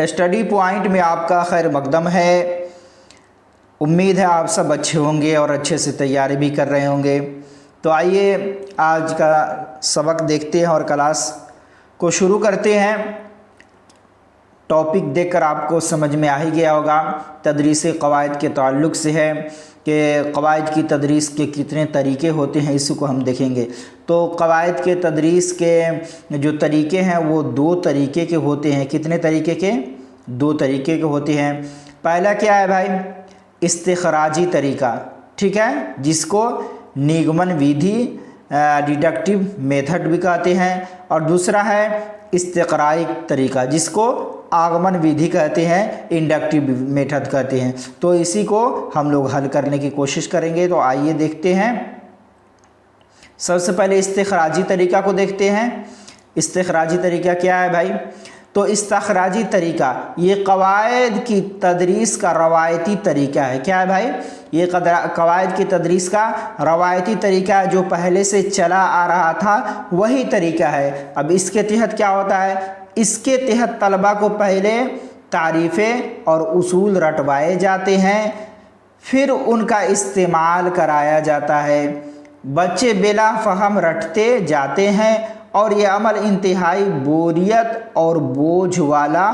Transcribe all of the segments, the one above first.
Study point में आपका खैर मकदम है। उम्मीद है आप सब अच्छे होंगे और अच्छे से तैयारी भी कर रहे होंगे। तो आइए आज का सबक देखते हैं और क्लास को शुरू करते हैं। टॉपिक देखकर आपको समझ में आ ही गया होगा, तदरीस क़वाइद के ताल्लुक़ से है कि क़वाइद की तदरीस के कितने तरीक़े होते हैं, इसको हम देखेंगे। तो क़वाइद के तदरीस के जो तरीक़े हैं वो दो तरीक़े के होते हैं। कितने तरीक़े के? दो तरीक़े के होते हैं। पहला क्या है भाई? इस्तिखराजी तरीक़ा, ठीक है, जिसको निगमन विधि डिडक्टिव मेथड भी कहते हैं। और दूसरा है इस्तिक़राई तरीक़ा, जिसको आगमन विधि कहते हैं, इंडक्टिव मेथड कहते हैं। तो इसी को हम लोग हल करने की कोशिश करेंगे। तो आइए देखते हैं। सबसे पहले इस्तिखराजी तरीक़ा को देखते हैं। इस्तिखराजी तरीक़ा क्या है भाई? तो इस्तिखराजी तरीक़ा ये क़वाइद की तदरीस का रवायती तरीक़ा है। क्या है भाई? ये क़वाइद की तदरीस का रवायती तरीक़ा है, जो पहले से चला आ रहा था वही तरीक़ा है। अब इसके तहत क्या होता है? इसके तहत तलबा को पहले तारीफ़ें और उसूल रटवाए जाते हैं, फिर उनका इस्तेमाल कराया जाता है। बच्चे बिला फ़हम रटते जाते हैं और यह अमल इंतहाई बोरियत और बोझ वाला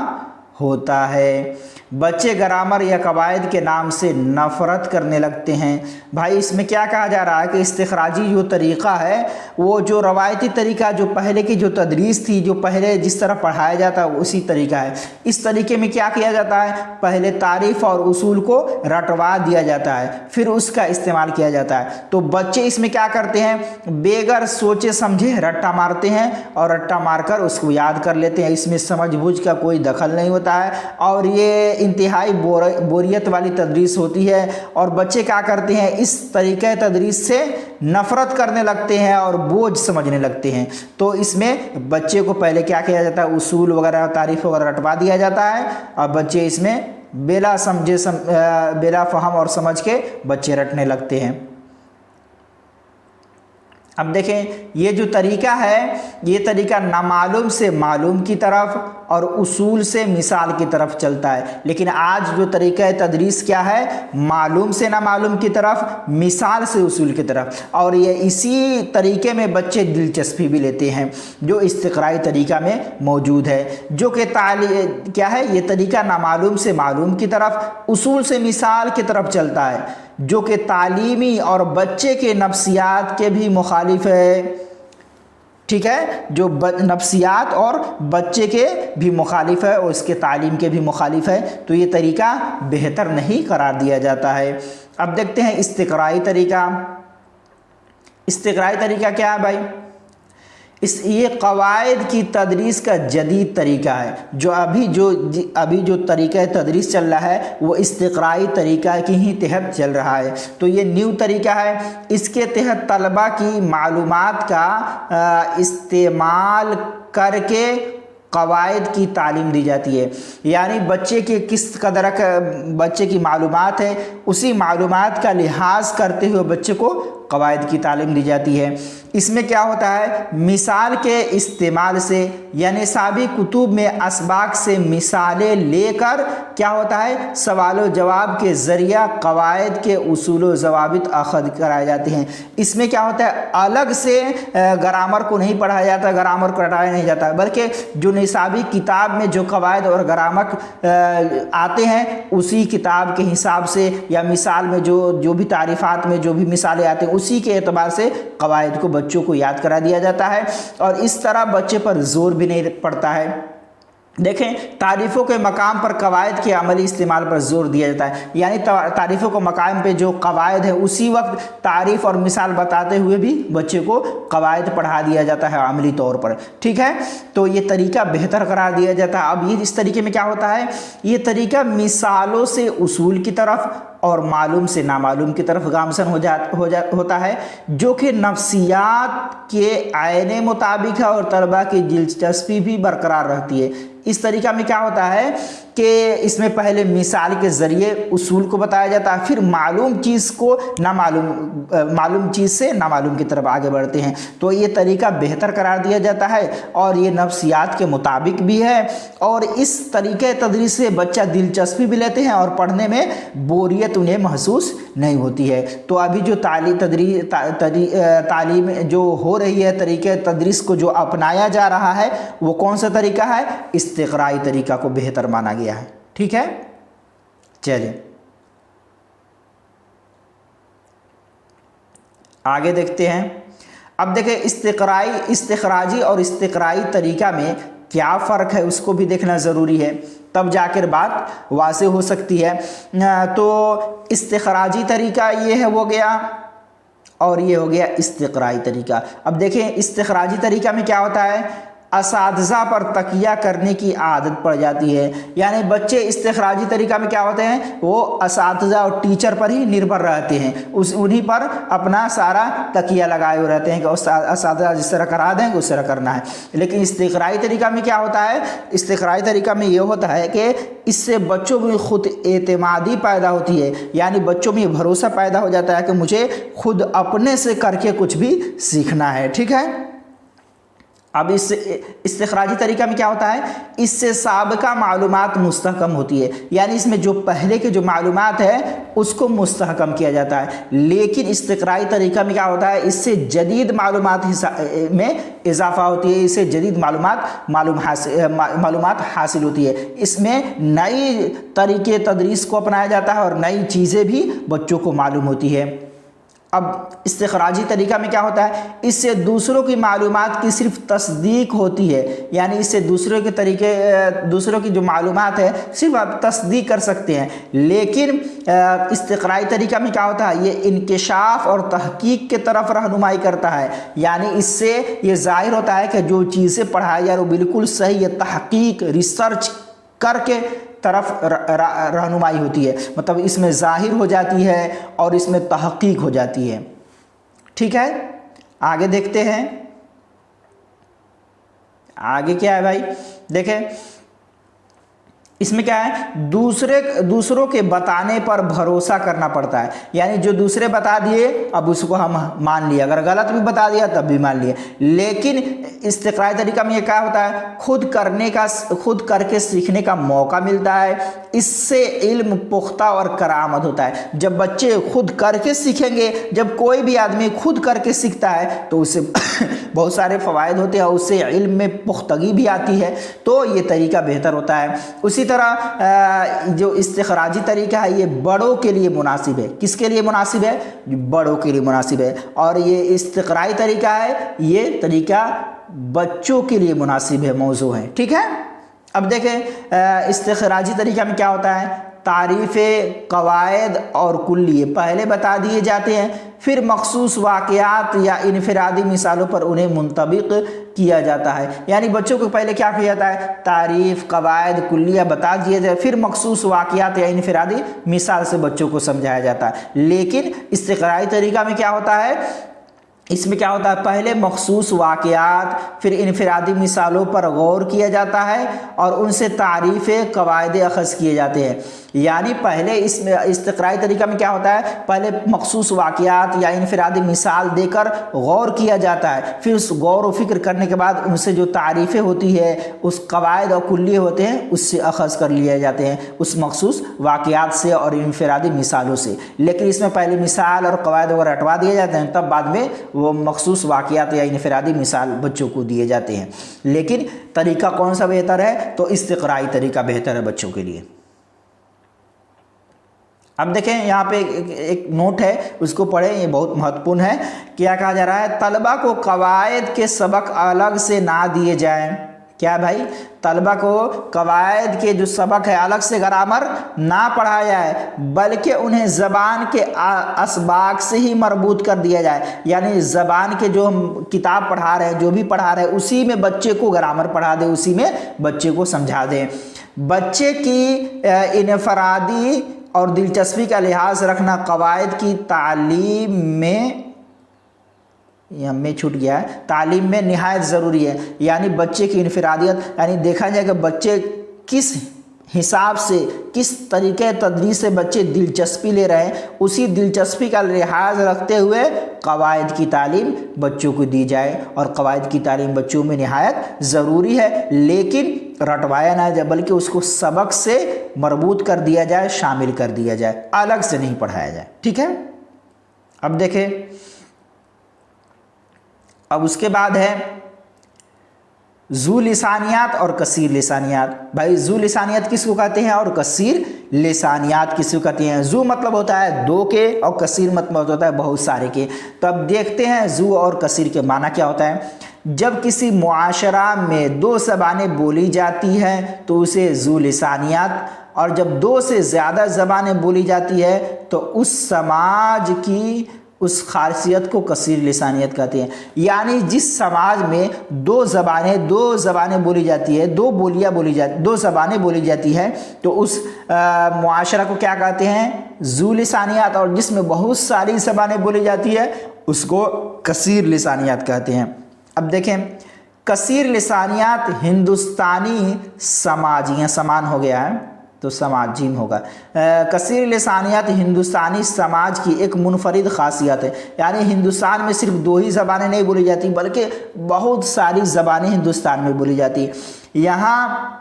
होता है। बच्चे ग्रामर या क़वाइद के नाम से नफ़रत करने लगते हैं। भाई इसमें क्या कहा जा रहा है कि इस्तिखराजी जो तरीक़ा है वो जो रवायती तरीक़ा, जो पहले की जो तदरीस थी, जो पहले जिस तरह पढ़ाया जाता है उसी तरीक़ा है। इस तरीके में क्या किया जाता है? पहले तारीफ़ और उसूल को रटवा दिया जाता है, फिर उसका इस्तेमाल किया जाता है। तो बच्चे इसमें क्या करते हैं? बेगर सोचे समझे रट्टा मारते हैं और रट्टा मारकर उसको याद कर लेते हैं। इसमें समझ बूझ का कोई दखल नहीं होता है और ये इंतहाई बोरियत वाली तदरीस होती है। और बच्चे क्या करते हैं? इस तरीक़े तदरीस से नफ़रत करने लगते हैं और बोझ समझने लगते हैं। तो इसमें बच्चे को पहले क्या किया जाता है? उसूल वगैरह तारीफ़ वगैरह रटवा दिया जाता है और बच्चे इसमें बिला फ़हम और समझ के बच्चे रटने लगते हैं। अब देखें, ये जो तरीक़ा है ये तरीक़ा नामालूम से मालूम की तरफ और उसूल से मिसाल की तरफ चलता है। लेकिन आज जो तरीक़ा है तदरीस क्या है? मालूम से नामालूम की तरफ, मिसाल से उसूल की तरफ। और ये इसी तरीक़े में बच्चे दिलचस्पी भी लेते हैं जो इस्तिक़राई तरीक़ा में मौजूद है, जो कि क्या है? ये तरीक़ा नामालूम से मालूम की तरफ, उसूल से मिसाल की तरफ चलता है, जो कि तालीमी और बच्चे के नफ्सियात के भी मुखालिफ है। ठीक है, जो नफ्सियात और बच्चे के भी मुखालिफ है और इसके तालीम के भी मुखालिफ है। तो ये तरीक़ा बेहतर नहीं करार दिया जाता है। अब देखते हैं इस्तिक़राई तरीक़ा। इस्तिक़राई तरीक़ा क्या है भाई? ये क़वाइद की तदरीस का जदीद तरीक़ा है। जो अभी जो तरीक़ा तदरीस चल रहा है वो इस्तिक़राई तरीक़ा की ही तहत चल रहा है। तो ये न्यू तरीक़ा है। इसके तहत तलबा की मालूमात का इस्तेमाल करके क़वाइद की तालीम दी जाती है। यानी बच्चे के किस कदर बच्चे की मालूमात है, उसी मालूमात का लिहाज करते हुए बच्चे को क़वाइद की तालीम दी जाती है। इसमें क्या होता है? मिसाल के इस्तेमाल से, यानी साबी कुतुब में असबाक से मिसालें लेकर क्या होता है? सवाल जवाब के ज़रिया क़वाइद के उसूल व ज़वाबित अख़ज़ कराए जाते हैं। इसमें क्या होता है? अलग से ग्रामर को नहीं पढ़ाया जाता, ग्रामर को हटाया नहीं जाता, बल्कि जो निसाबी किताब में जो क़वाइद और ग्रामर आते हैं उसी किताब के हिसाब से या मिसाल में जो भी तारीफ़ात में जो भी मिसालें आती हैं उसी के एतबार से क़वाइद को बच्चों को याद करा दिया जाता है और इस तरह बच्चे पर जोर भी नहीं पड़ता है। देखें, तारीफ़ों के मकाम पर क़वाइद के अमली इस्तेमाल पर जोर दिया जाता है। यानी तारीफ़ों के मकाम पे जो क़वाइद है उसी वक्त तारीफ़ और मिसाल बताते हुए भी बच्चे को क़वाइद पढ़ा दिया जाता है अमली तौर पर। ठीक है, तो ये तरीक़ा बेहतर करार दिया जाता है। अब ये इस तरीके में क्या होता है? ये तरीक़ा मिसालों से उसूल की तरफ और मालूम से नामालूम की तरफ गामसन होता है, जो कि नफ्सियात के आयने मुताबिक है और तलबा की दिलचस्पी भी बरकरार रहती है। इस तरीक़ा में क्या होता है कि इसमें पहले मिसाल के ज़रिए उसूल को बताया जाता है, फिर मालूम चीज़ को मालूम चीज़ से नामालूम की तरफ आगे बढ़ते हैं। तो ये तरीका बेहतर करार दिया जाता है और ये नफ्सियात के मुताबिक भी है, और इस तरीके तदरीस से बच्चा दिलचस्पी भी लेते हैं और पढ़ने में बोरियत उन्हें महसूस नहीं होती है। तो अभी जो तालीम जो हो रही है, तरीके तदरीस को जो अपनाया जा रहा है, वो कौन सा तरीका है? इस्तिक़राई तरीका को बेहतर माना गया है। ठीक है, चलिए आगे देखते हैं। अब देखें इस्तिख़राजी और इस्तिक़राई तरीका में क्या फ़र्क है उसको भी देखना ज़रूरी है, तब जाकर बात वाज़ेह हो सकती है। तो इस्तिख़राजी तरीका ये है हो गया, और ये हो गया इस्तिक़राई तरीका। अब देखें इस्तिख़राजी तरीका में क्या होता है, असातिज़ा पर तकिया करने की आदत पड़ जाती है। यानी बच्चे इस्तिख़राजी तरीका में क्या होते हैं, वो असातिज़ा और टीचर पर ही निर्भर रहते हैं, उन्हीं पर अपना सारा तकिया लगाए हुए रहते हैं कि असातिज़ा जिस तरह करा देंगे उस तरह करना है। लेकिन इस्तिक़राई तरीका में क्या होता है, इस्तिक़राई तरीका में ये होता है कि इससे बच्चों में खुद एतमादी पैदा होती है, यानी बच्चों में भरोसा पैदा हो जाता है कि मुझे खुद अपने से करके कुछ भी सीखना है। ठीक है, अब इस इस्तिख़राजी तरीका में क्या होता है, इससे साबिक़ा मालूमात मुस्तहकम होती है, यानी इसमें जो पहले के जो मालूमात है उसको मुस्तहकम किया जाता है। लेकिन इस्तिक़राई तरीका में क्या होता है, इससे जदीद मालूमात में इजाफ़ा होती है, इससे जदीद मालूमात हासिल होती है। इसमें नई तरीके तदरीस को अपनाया जाता है और नई चीज़ें भी बच्चों को मालूम होती है। अब इस्तिख़राजी तरीका में क्या होता है, इससे दूसरों की मालूमात की सिर्फ तस्दीक होती है, यानी इससे दूसरों की जो मालूमात है सिर्फ आप तस्दीक कर सकते हैं। लेकिन इस्तिक़राई तरीका में क्या होता है, ये इंकिशाफ और तहकीक के तरफ रहनुमाई करता है, यानी इससे ये ज़ाहिर होता है कि जो चीज़ें पढ़ाई जा रही वो बिल्कुल सही है, तहकीक रिसर्च करके तरफ रहनुमाई होती है, मतलब इसमें ज़ाहिर हो जाती है और इसमें तहक़ीक़ हो जाती है। ठीक है, आगे देखते हैं। आगे क्या है भाई, देखें इसमें क्या है, दूसरों के बताने पर भरोसा करना पड़ता है, यानी जो दूसरे बता दिए अब उसको हम मान लिए, अगर गलत भी बता दिया तब भी मान लिए। लेकिन इस्तिक़राई तरीका में ये क्या होता है, खुद करके सीखने का मौका मिलता है, इससे इल्म पुख्ता और करामत होता है। जब बच्चे खुद करके सीखेंगे, जब कोई भी आदमी खुद करके सीखता है तो उससे बहुत सारे फ़वाइद होते हैं, उससे इल्म में पुख्तगी भी आती है, तो ये तरीका बेहतर होता है। उसी तरह जो इस्तिख़राजी तरीका है ये बड़ों के लिए मुनासिब है। किसके लिए मुनासिब है, बड़ों के लिए मुनासिब है। और ये इस्तिक़राई तरीका है, ये तरीका बच्चों के लिए मुनासिब है, मौजू है। ठीक है, अब देखें इस्तिख़राजी तरीका में क्या होता है, तारीफ़े कवायद और कुल्लिये पहले बता दिए जाते हैं, फिर मखसूस वाक़यात या इनफ़िरादी मिसालों पर उन्हें मुंतबिक किया जाता है। यानी बच्चों को पहले क्या किया जाता है, तारीफ़ कवायद कुल्लिया बता दिए जाए, फिर मखसूस वाक़यात या इनफ़िरादी मिसाल से बच्चों को समझाया जाता है। लेकिन इस्तिक़राई तरीका में क्या होता है, इसमें क्या होता है, पहले मखसूस वाक़यात फिर इनफ़िरादी मिसालों पर गौर किया जाता है और उनसे तारीफ़ कवायद अख़ज़ किए जाते हैं। यानी पहले इसमें इस्तिक़राई तरीका में क्या होता है, पहले मखसूस वाक़यात या इनफ़िरादी मिसाल देकर गौर किया जाता है, फिर उस गौर व फ़िक्र करने के बाद उनसे जो तारीफ़ें होती है, उस कवायद और कुल्लिये होते हैं, उससे अख़ज़ कर लिए जाते हैं, उस मखसूस वाक़यात से और इनफ़िरादी मिसालों से। लेकिन इसमें पहले मिसाल और कवायद वगैरह हटवा दिए जाते हैं, तब बाद में वो मखसूस वाक़यात या इनफ़िरादी मिसाल बच्चों को दिए जाते हैं। लेकिन तरीका कौन सा बेहतर है, तो इस्तिक़राई तरीका बेहतर है बच्चों के लिए। अब देखें यहाँ पे एक नोट है, उसको पढ़ें, ये बहुत महत्वपूर्ण है। क्या कहा जा रहा है, तलबा को कवायद के सबक अलग से ना दिए जाएं। क्या भाई, तलबा को कवायद के जो सबक है अलग से ग्रामर ना पढ़ाया जाए, बल्कि उन्हें ज़बान के असबाक से ही मरबूत कर दिया जाए। यानी ज़बान के जो हम किताब पढ़ा रहे हैं, जो भी पढ़ा रहे हैं, उसी में बच्चे को ग्रामर पढ़ा दें, उसी में बच्चे को समझा दें। बच्चे की इनफरादी और दिलचस्पी का लिहाज रखना कवायद की तालीम में, यह में छूट गया है, तालीम में निहायत ज़रूरी है। यानी बच्चे की इनफरादियत, यानी देखा जाए कि बच्चे किस हिसाब से किस तरीके तदरीस से बच्चे दिलचस्पी ले रहे हैं, उसी दिलचस्पी का लिहाज रखते हुए कवायद की तालीम बच्चों को दी जाए। और कवायद की तालीम बच्चों में निहायत ज़रूरी है, लेकिन रटवाया ना जाए बल्कि उसको सबक से मरबूत कर दिया जाए, शामिल कर दिया जाए, अलग से नहीं पढ़ाया जाए। ठीक है, अब देखें, अब उसके बाद है ज़ू लिसानियात और कसीर लिसानियात। भाई ज़ू लिसानियात किसको कहते हैं और कसीर लिसानियात किसको कहते हैं? ज़ू मतलब होता है दो के और कसीर मतलब होता है बहुत सारे के। तो अब देखते हैं ज़ू और कसीर के माना क्या होता है। जब किसी मुआशरा में दो ज़बानें बोली जाती हैं तो उसे ज़ू लिसानियात, और जब दो से ज़्यादा ज़बानें बोली जाती है तो उस समाज की उस खासियत को कसीर लिसानियत कहते हैं। यानी जिस समाज में दो ज़बानें बोली जाती है, दो ज़बानें बोली जाती है तो उस मुआशरा को क्या कहते हैं? ज़ू लिसानियात। और जिसमें बहुत सारी ज़बानें बोली जाती है उसको कसीर लिसानियात कहते हैं। अब देखें, कसीर लिसानियात हिंदुस्तानी समाज, यहाँ समान हो गया है तो समाज जीम होगा। कसीर लिसानियात हिंदुस्तानी समाज की एक मुनफरिद खासियत है। यानी हिंदुस्तान में सिर्फ दो ही ज़बानें नहीं बोली जाती बल्कि बहुत सारी ज़बानें हिंदुस्तान में बोली जाती। यहाँ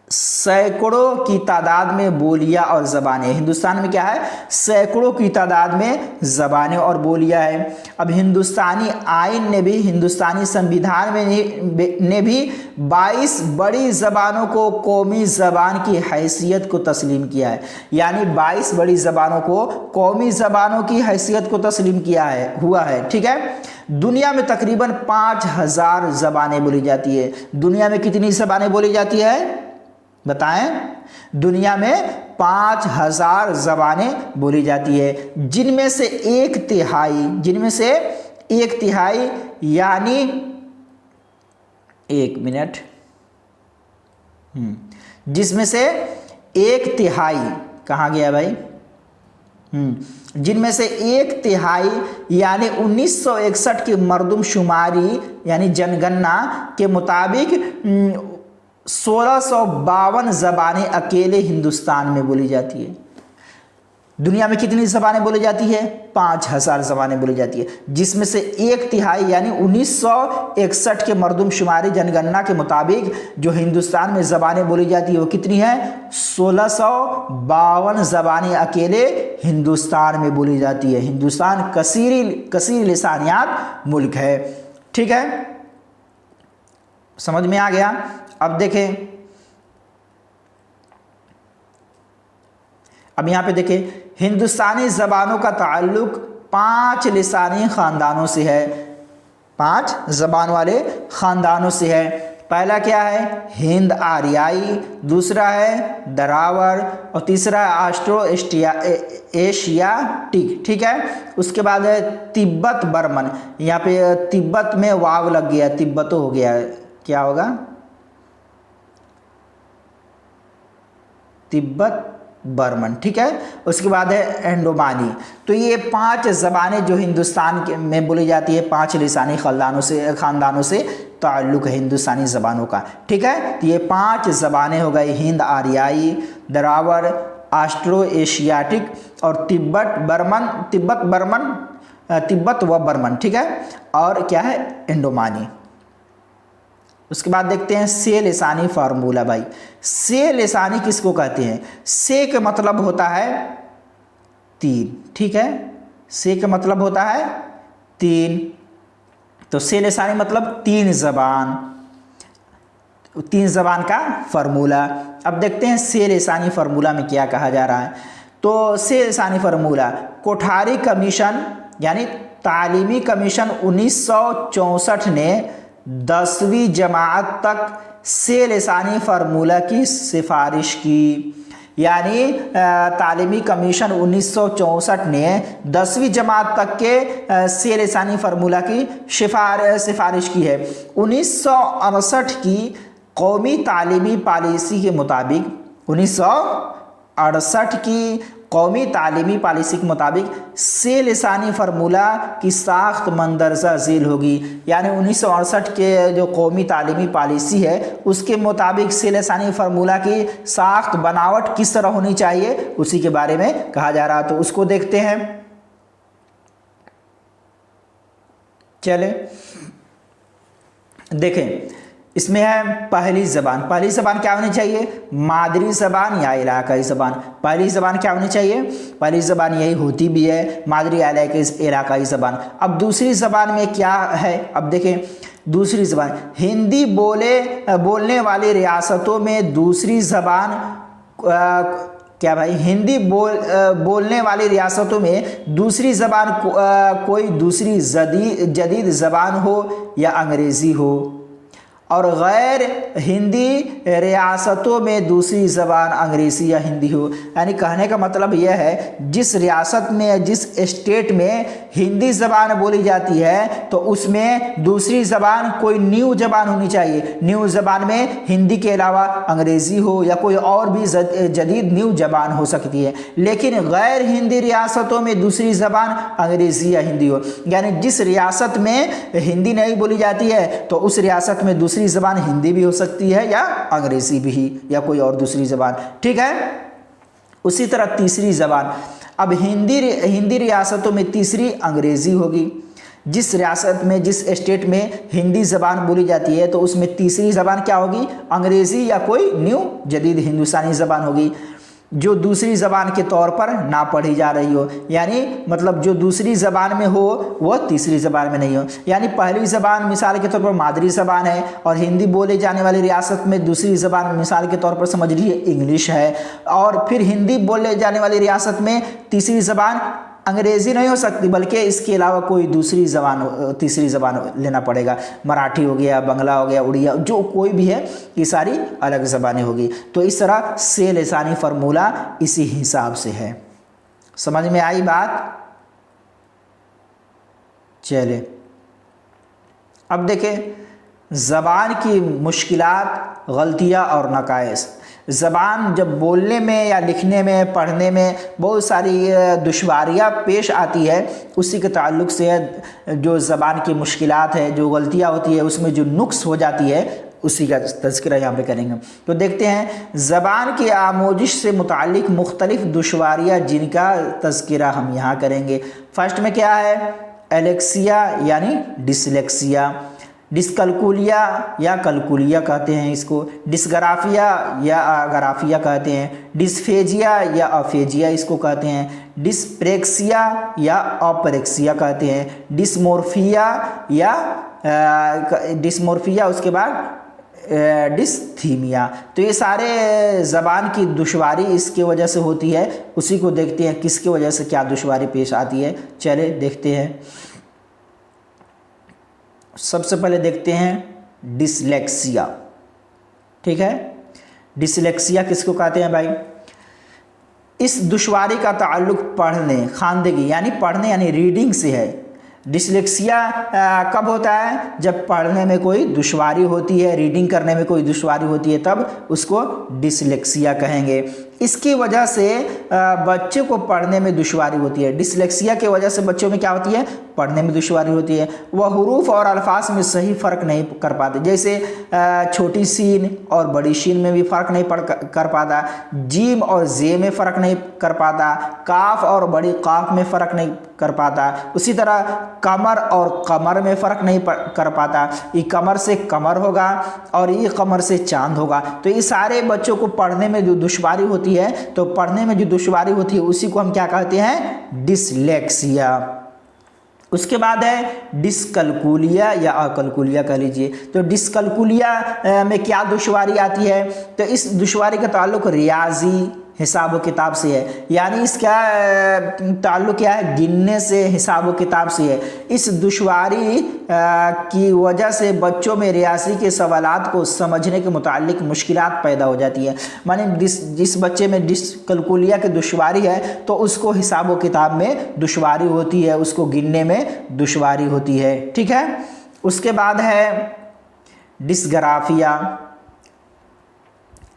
सैकड़ों की तादाद में बोलियाँ और ज़बानें, हिंदुस्तान में क्या है? सैकड़ों की तादाद में ज़बानें और बोलियाँ हैं। अब हिंदुस्तानी आइन ने भी, हिंदुस्तानी संविधान ने भी 22 बड़ी ज़बानों को कौमी ज़बान की हैसियत को तस्लीम किया है। यानी 22 बड़ी ज़बानों को कौमी ज़बानों की हैसियत को तस्लीम हुआ है। ठीक है, दुनिया में तकरीबन 5000 ज़बानें बोली जाती है। दुनिया में कितनी ज़बानें बोली जाती है बताएं? दुनिया में 5000 ज़बानें बोली जाती है, जिनमें से एक तिहाई यानी, एक मिनट, जिसमें से एक तिहाई, कहाँ गया भाई? जिनमें से एक तिहाई यानी 1961 की मरदमशुमारी यानी जनगणना के मुताबिक 1652 ज़बानें अकेले हिंदुस्तान में बोली जाती है। दुनिया में कितनी ज़बानें बोली जाती है? 5000 ज़बानें बोली जाती है, जिसमें से एक तिहाई यानी 1961 के मरदमशुमारी जनगणना के मुताबिक जो हिंदुस्तान में ज़बानें बोली जाती है वो कितनी है? 1652 ज़बानें अकेले हिंदुस्तान में बोली जाती है। हिंदुस्तान कसीर लिसानियात मुल्क है। ठीक है, समझ में आ गया? अब देखें, अब यहाँ पे देखें, हिंदुस्तानी ज़बानों का ताल्लुक 5 लिसानी ख़ानदानों से है, 5 ज़बान वाले ख़ानदानों से है। पहला क्या है? हिंद आर्याई, दूसरा है दरावर और तीसरा है ऑस्ट्रो एशियाटिक। ठीक है, उसके बाद है तिब्बत बर्मन। यहाँ पे तिब्बत में वाव लग गया, तिब्बतो हो गया, क्या होगा? तिब्बत बर्मन। ठीक है, उसके बाद है एंडोमानी। तो ये 5 ज़बानें जो हिंदुस्तान में बोली जाती है, 5 लिसानी ख़ानदानों से ताल्लुक़ है हिंदुस्तानी ज़बानों का। ठीक है, तो ये 5 ज़बानें हो गई, हिंद आर्याई, दरावर, ऑस्ट्रो एशियाटिक और तिब्बत व बर्मन। ठीक है, और क्या है? एंडोमानी। उसके बाद देखते हैं से लिसानी फार्मूला। भाई से लिसानी किसको कहते हैं? से का मतलब होता है 3। ठीक है, से का मतलब होता है 3। तो से लिसानी मतलब 3 ज़बान का फार्मूला। अब देखते हैं से लिसानी फार्मूला में क्या कहा जा रहा है। तो से लिसानी फार्मूला, कोठारी कमीशन यानी तालीमी कमीशन 1964 ने 10वीं जमात तक से लिसानी फार्मूला की सिफारिश की। यानी तालीमी कमीशन 1964 ने 10वीं जमात तक के से लिसानी फार्मूला की सिफारिश की है। 1968 की कौमी तालीमी पॉलिसी के मुताबिक 68 की कौमी तालीमी पॉलिसी के मुताबिक से लिसानी फार्मूला की साख्त मंदरजा झील होगी। यानी 1968 के जो कौमी तालीमी पॉलिसी है उसके मुताबिक से लिसानी फार्मूला की साख्त बनावट किस तरह होनी चाहिए उसी के बारे में कहा जा रहा है। तो उसको देखते हैं। चले देखें, इसमें है पहली ज़बान। पहली ज़बान क्या होनी चाहिए? मादरी ज़बान या इलाकाई ज़बान। पहली ज़बान क्या होनी चाहिए? पहली ज़बान यही होती भी है, मादरी या इलाकाई ज़बान। अब दूसरी ज़बान में क्या है? अब देखें, दूसरी ज़बान हिंदी बोलने वाली रियासतों में दूसरी ज़बान क्या भाई? हिंदी बोलने वाली रियासतों में दूसरी ज़बान कोई दूसरी जदीद ज़बान हो या अंग्रेज़ी हो, और गैर हिंदी रियासतों में दूसरी ज़बान अंग्रेज़ी या हिंदी हो। यानी कहने का मतलब यह है जिस रियासत में, जिस स्टेट में हिंदी ज़बान बोली जाती है तो उसमें दूसरी ज़बान कोई न्यू ज़बान होनी चाहिए। न्यू ज़बान में हिंदी के अलावा अंग्रेज़ी हो या कोई और भी जदीद न्यू ज़बान हो सकती है। लेकिन गैर हिंदी रियासतों में दूसरी ज़बान अंग्रेज़ी या हिंदी हो। यानी जिस रियासत में हिंदी नहीं बोली जाती है तो उस रियासत में दूसरी ज़बान हिंदी भी हो सकती है या अंग्रेज़ी भी या कोई और दूसरी ज़बान। ठीक है। उसी तरह तीसरी ज़बान, अब हिंदी रियासतों में तीसरी अंग्रेज़ी होगी। जिस रियासत में, जिस स्टेट में हिंदी ज़बान बोली जाती है तो उसमें तीसरी ज़बान क्या होगी? अंग्रेज़ी या कोई न्यू जदीद हिंदुस्तानी ज़बान होगी जो दूसरी ज़बान के तौर पर ना पढ़ी जा रही हो। यानी मतलब जो दूसरी ज़बान में हो वो तीसरी ज़बान में नहीं हो। यानी पहली ज़बान मिसाल के तौर पर मादरी ज़बान है और हिंदी बोले जाने वाली रियासत में दूसरी ज़बान मिसाल के तौर पर समझ लीजिए इंग्लिश है, और फिर हिंदी बोले जाने वाली रियासत में तीसरी ज़बान अंग्रेज़ी नहीं हो सकती बल्कि इसके अलावा कोई दूसरी तीसरी ज़बान लेना पड़ेगा। मराठी हो गया, बांग्ला हो गया, उड़िया, जो कोई भी है ये सारी अलग ज़बानें होगी। तो इस तरह से लिसानी फार्मूला इसी हिसाब से है। समझ में आई बात? चले अब देखें ज़बान की मुश्किलात, गलतियाँ और नकाइस। ज़बान जब बोलने में या लिखने में, पढ़ने में बहुत सारी दुश्वारियाँ पेश आती है, उसी के ताल्लुक़ से जो ज़बान की मुश्किलात है, जो गलतियाँ होती है, उसमें जो नुक्स हो जाती है उसी का तज़किरा यहाँ पे करेंगे। तो देखते हैं ज़बान की आमोजिश से मुताल्लिक़ मुख्तलिफ़ दुश्वारियाँ जिनका तज़किरा हम यहाँ करेंगे। फर्स्ट में क्या है? एलेक्सिया यानी डिसलेक्सिया, डिस्कलकुलिया या कलकुलिया कहते हैं इसको, डिस्ग्राफिया या अग्राफिया कहते हैं, डिस्फेजिया या अफेजिया इसको कहते हैं, डिस्प्रेक्सिया या अप्रेक्सिया कहते हैं, डिस्मोर्फिया उसके बाद डिस्थीमिया। तो ये सारे ज़बान की दुश्वारी इसके वजह से होती है। उसी को देखते हैं किसकी वजह से क्या दुश्वारी पेश आती है। चले देखते हैं। सबसे पहले देखते हैं डिसलेक्सिया। ठीक है, डिसलेक्सिया किसको कहते हैं भाई? इस दुश्वारी का ताल्लुक़ पढ़ने, ख़वानदगी यानी पढ़ने यानी रीडिंग से है। डिसलेक्सिया कब होता है? जब पढ़ने में कोई दुश्वारी होती है, रीडिंग करने में कोई दुश्वारी होती है, तब उसको डिसलेक्सिया कहेंगे। इसकी वजह से बच्चे को पढ़ने में दुश्वारी होती है। डिसलेक्सिया की वजह से बच्चों में क्या होती है? पढ़ने में दुश्वारी होती है। वह हुरूफ और अल्फाज में सही फ़र्क नहीं कर पाते। जैसे छोटी सीन और बड़ी शीन में भी फ़र्क नहीं कर पाता, जीम और जे में फ़र्क नहीं कर पाता, काफ और बड़ी काफ में फ़र्क नहीं कर पाता। उसी तरह कमर और कमर में फ़र्क नहीं कर पाता। ये कमर से कमर होगा और ये कमर से चांद होगा। तो ये सारे बच्चों को पढ़ने में जो दुश्वारी होती है, तो पढ़ने में जो दुश्वारी होती है उसी को हम क्या कहते हैं? डिसलेक्सिया। उसके बाद है डिस्कलकुलिया या अकलकुलिया कह लीजिए। तो डिस्कलकुलिया में क्या दुश्वारी आती है? तो इस दुश्वारी का ताल्लुक़ रियाजी हिसाब व किताब से है। यानी इसका ताल्लुक़ क्या है? गिनने से, हिसाब व किताब से है। इस दुश्वारी की वजह से बच्चों में रियाजी के सवालात को समझने के मुताल्लिक़ मुश्किलात पैदा हो जाती है। माने जिस बच्चे में डिस्कलकुलिया की दुश्वारी है तो उसको हिसाब व किताब में दुश्वारी होती है, उसको गिनने में दुश्वारी होती है। ठीक है। उसके बाद है डिस्ग्राफिया।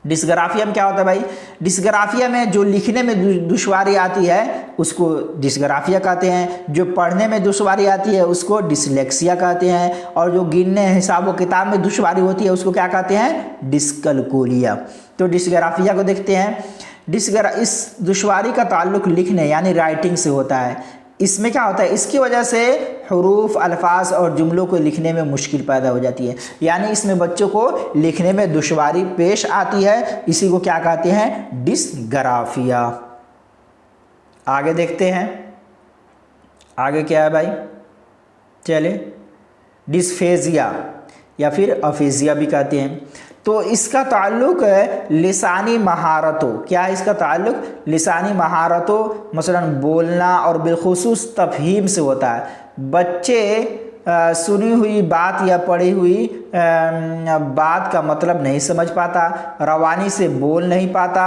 डिस्ग्राफिया में क्या होता है भाई, डिस्ग्राफिया में जो लिखने में दुश्वारी आती है उसको डिस्ग्राफिया कहते हैं, जो पढ़ने में दुश्वारी आती है उसको डिसलेक्सिया कहते हैं, और जो गिनने हिसाब व किताब में दुश्वारी होती है उसको क्या कहते हैं, डिस्कलकुलिया। तो डिस्ग्राफिया को देखते हैं। इस दुश्वारी का ताल्लुक लिखने यानी राइटिंग से होता है। इसमें क्या होता है, इसकी वजह से हरूफ, अल्फाज और जुमलों को लिखने में मुश्किल पैदा हो जाती है, यानी इसमें बच्चों को लिखने में दुश्वारी पेश आती है। इसी को क्या कहते हैं, डिस्ग्राफिया। आगे देखते हैं, आगे क्या है भाई, चले, डिस्फेजिया या फिर अफेजिया भी कहते हैं। तो इसका ताल्लुक लिसानी महारतों, क्या है इसका ताल्लुक, लिसानी महारतों मसलन बोलना और बिलखुसूस तफहीम से होता है। बच्चे सुनी हुई बात या पढ़ी हुई बात का मतलब नहीं समझ पाता, रवानी से बोल नहीं पाता,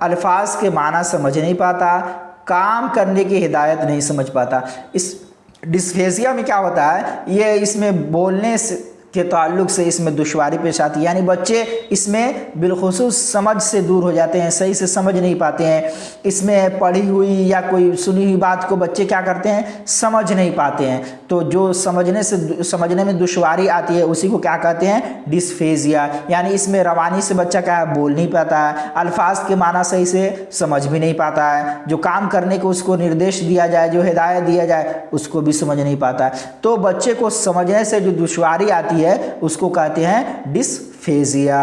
अल्फाज के माना समझ नहीं पाता, काम करने की हिदायत नहीं समझ पाता। इस डिस्फेजिया में क्या होता है, ये इसमें बोलने से के ताल्लुक से इसमें दुश्वारी पेश आती है, यानी बच्चे इसमें बिलखुसूस समझ से दूर हो जाते हैं, सही से समझ नहीं पाते हैं। इसमें पढ़ी हुई या कोई सुनी हुई बात को बच्चे क्या करते हैं, समझ नहीं पाते हैं। तो जो समझने में दुश्वारी आती है उसी को क्या कहते हैं, डिस्फेजिया। यानी इसमें रवानी से बच्चा क्या है, बोल नहीं पाता है, अल्फाज के माना सही से समझ भी नहीं पाता है, जो काम करने को उसको निर्देश दिया जाए, जो हिदायत दिया जाए उसको भी समझ नहीं पाता है। तो बच्चे को समझने से जो दुश्वारी आती है उसको कहते हैं डिस्फेजिया।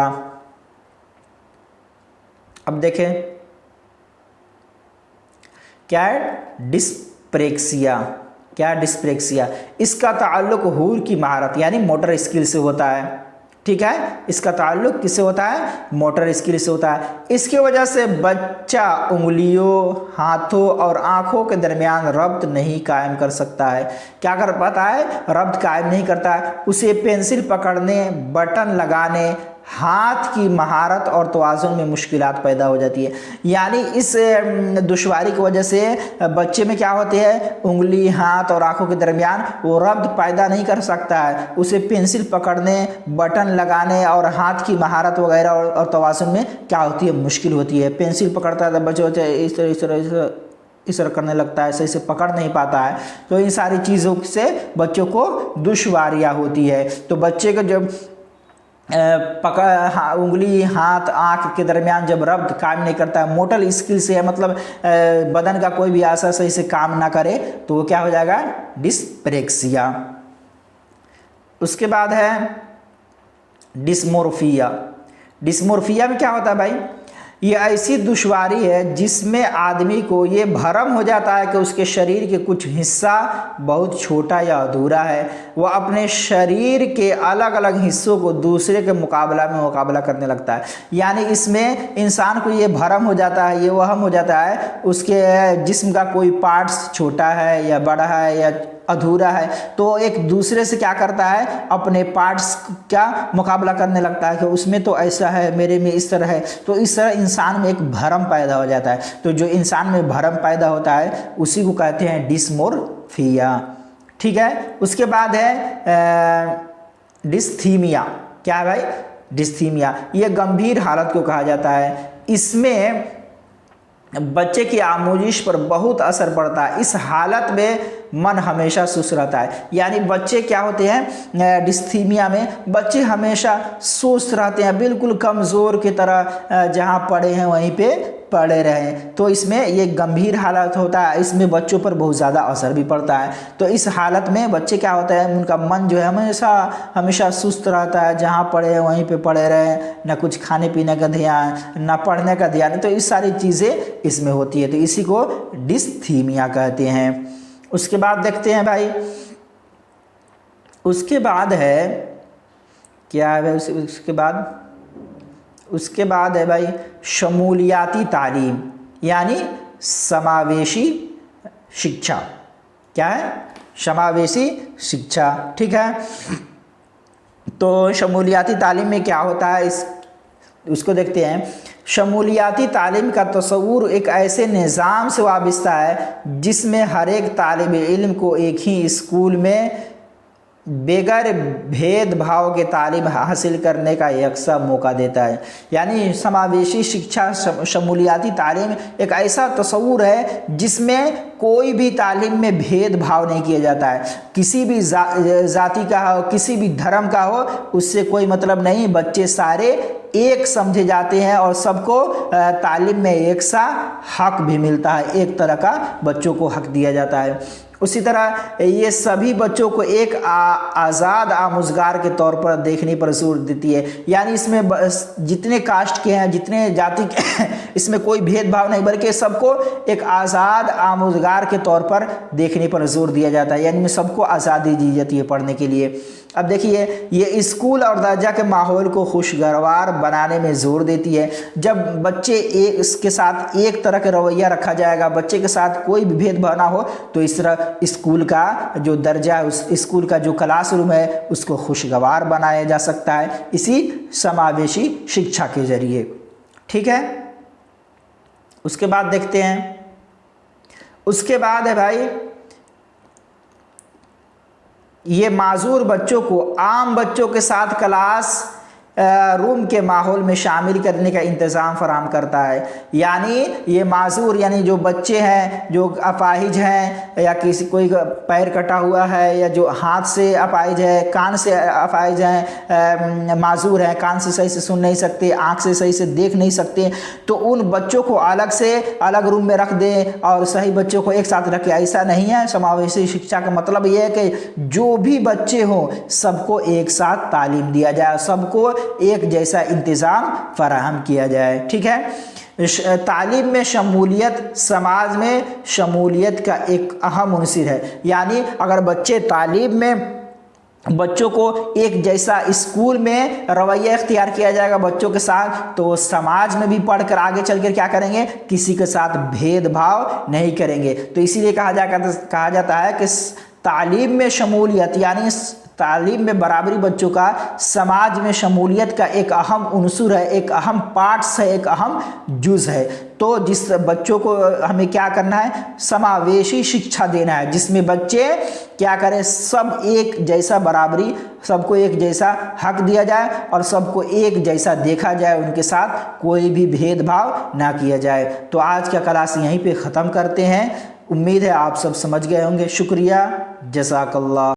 अब देखें क्या है, डिस्प्रेक्सिया। क्या डिस्प्रेक्सिया, इसका ताल्लुक हूर की महारत यानी मोटर स्किल से होता है। ठीक है, इसका ताल्लुक किससे होता है, मोटर स्किल से होता है। इसकी वजह से बच्चा उंगलियों, हाथों और आंखों के दरमियान रब्त नहीं कायम कर सकता है। क्या कर पाता है, रब्त कायम नहीं करता है। उसे पेंसिल पकड़ने, बटन लगाने, हाथ की महारत और तवाज़ुन में मुश्किलात पैदा हो जाती है। यानी इस दुश्वारी की वजह से बच्चे में क्या होते हैं, उंगली, हाथ और आंखों के दरमियान वो रब्त पैदा नहीं कर सकता है। उसे पेंसिल पकड़ने, बटन लगाने और हाथ की महारत वगैरह और तवाज़ुन में क्या होती है, मुश्किल होती है। पेंसिल पकड़ता है तो बच्चे इस तरह करने लगता है, सही से पकड़ नहीं पाता है। तो इन सारी चीज़ों से बच्चों को दुश्वारियाँ होती है। तो बच्चे को जब उंगली, हाथ, आँख के दरमियान जब रब्त काम नहीं करता, मोटर स्किल से है मतलब बदन का कोई भी आशा सही से काम ना करे, तो वो क्या हो जाएगा, डिस्प्रेक्सिया। उसके बाद है डिस्मोर्फिया। डिस्मोर्फिया में क्या होता है भाई, ये ऐसी दुश्वारी है जिसमें आदमी को ये भ्रम हो जाता है कि उसके शरीर के कुछ हिस्सा बहुत छोटा या अधूरा है। वह अपने शरीर के अलग अलग हिस्सों को दूसरे के मुकाबला करने लगता है। यानी इसमें इंसान को ये भ्रम हो जाता है, ये वहम हो जाता है उसके जिस्म का कोई पार्ट्स छोटा है या बड़ा है या अधूरा है, तो एक दूसरे से क्या करता है, अपने पार्ट्स का मुकाबला करने लगता है कि उसमें तो ऐसा है, मेरे में इस तरह है। तो इस तरह इंसान में एक भ्रम पैदा हो जाता है। तो जो इंसान में भ्रम पैदा होता है उसी को कहते हैं डिस्मोर्फिया। ठीक है, उसके बाद है डिस्थीमिया। क्या है भाई, डिस्थीमिया। ये गंभीर हालत को कहा जाता है। इसमें बच्चे की आमोजिश पर बहुत असर पड़ता है। इस हालत में मन हमेशा सुस्त रहता है। यानी बच्चे क्या होते हैं, डिस्थीमिया में बच्चे हमेशा सुस्त रहते हैं, बिल्कुल कमज़ोर की तरह, जहाँ पड़े हैं वहीं पे पड़े रहें। तो इसमें ये गंभीर हालत होता है, इसमें बच्चों पर बहुत ज़्यादा असर भी पड़ता है। तो इस हालत में बच्चे क्या होता है, उनका मन जो है हमेशा सुस्त रहता है, जहाँ पड़े हैं वहीं पे पड़े रहें, ना कुछ खाने पीने का ध्यान, ना पढ़ने का ध्यान। तो इस सारी चीज़ें इसमें होती है। तो इसी को डिस्थीमिया कहते हैं। उसके बाद देखते हैं भाई, उसके बाद है क्या है भाई, उसके बाद है भाई शमूलियाती तालीम यानी समावेशी शिक्षा। क्या है, समावेशी शिक्षा। ठीक है, तो शमूलियाती तालीम में क्या होता है, उसको देखते हैं। शमूलियाती तालीम का तस्वूर एक ऐसे निज़ाम से वाबस्ता है जिसमें हर एक तालिब इल्म को एक ही स्कूल में बेगर भेदभाव के तालीम हासिल करने का यकसा मौका देता है। यानी समावेशी शिक्षा शमूलियाती तालीम एक ऐसा तस्वूर है जिसमें कोई भी तालीम में भेदभाव नहीं किया जाता है, किसी भी जाति का हो, किसी भी धर्म का हो, उससे कोई मतलब नहीं। बच्चे सारे एक समझे जाते हैं और सबको तालीम में एक सा हक भी मिलता है, एक तरह का बच्चों को हक दिया जाता है। उसी तरह ये सभी बच्चों को एक आज़ाद आमुज़गार के तौर पर देखने पर जोर देती है। यानी इसमें जितने कास्ट के हैं, जितने जाति के हैं, इसमें कोई भेदभाव नहीं, बल्कि सबको एक आज़ाद आमुज़गार के तौर पर देखने पर जोर दिया जाता है। यानी सबको आज़ादी दी जाती है पढ़ने के लिए। अब देखिए, ये स्कूल और दर्जा के माहौल को खुशगवार बनाने में जोर देती है। जब बच्चे इसके साथ एक तरह का रवैया रखा जाएगा, बच्चे के साथ कोई भी भेदभाव ना हो, तो इस तरह स्कूल का जो दर्जा है, उस स्कूल का जो क्लासरूम है, उसको खुशगवार बनाया जा सकता है इसी समावेशी शिक्षा के जरिए। ठीक है, उसके बाद देखते हैं, उसके बाद है भाई, ये माजूर बच्चों को आम बच्चों के साथ क्लास रूम के माहौल में शामिल करने का इंतज़ाम फराहम करता है। यानी ये माजूर यानी जो बच्चे हैं, जो अपाहिज हैं, या किसी कोई पैर कटा हुआ है, या जो हाथ से अपाहिज है, कान से अपाहिज हैं, माजूर हैं, कान से सही से सुन नहीं सकते, आँख से सही से देख नहीं सकते, तो उन बच्चों को अलग से अलग रूम में रख दें और सही बच्चों को एक साथ रखें, ऐसा नहीं है। समावेशी शिक्षा का मतलब ये है कि जो भी बच्चे हों, सबको एक साथ तालीम दिया जाए, सबको एक जैसा इंतज़ाम फराहम किया जाए। ठीक है, तालीम में शमूलियत समाज में शमूलियत का एक अहम उनसर है। यानी अगर बच्चे तालीम में, बच्चों को एक जैसा स्कूल में रवैया इख्तियार किया जाएगा बच्चों के साथ, तो समाज में भी पढ़कर आगे चलकर क्या करेंगे, किसी के साथ भेदभाव नहीं करेंगे। तो इसीलिए कहा जाता है कि तालीम में शमूलियत यानी तालीम में बराबरी बच्चों का समाज में शमूलियत का एक अहम उनसर है, एक अहम पार्ट्स है, एक अहम जुज़ है। तो जिस बच्चों को हमें क्या करना है, समावेशी शिक्षा देना है, जिसमें बच्चे क्या करें, सब एक जैसा बराबरी, सबको एक जैसा हक दिया जाए और सबको एक जैसा देखा जाए, उनके साथ कोई भी भेदभाव ना किया जाए। तो आज का क्लास यहीं पे ख़त्म करते हैं। उम्मीद है आप सब समझ गए होंगे। शुक्रिया, जज़ाकल्लाह।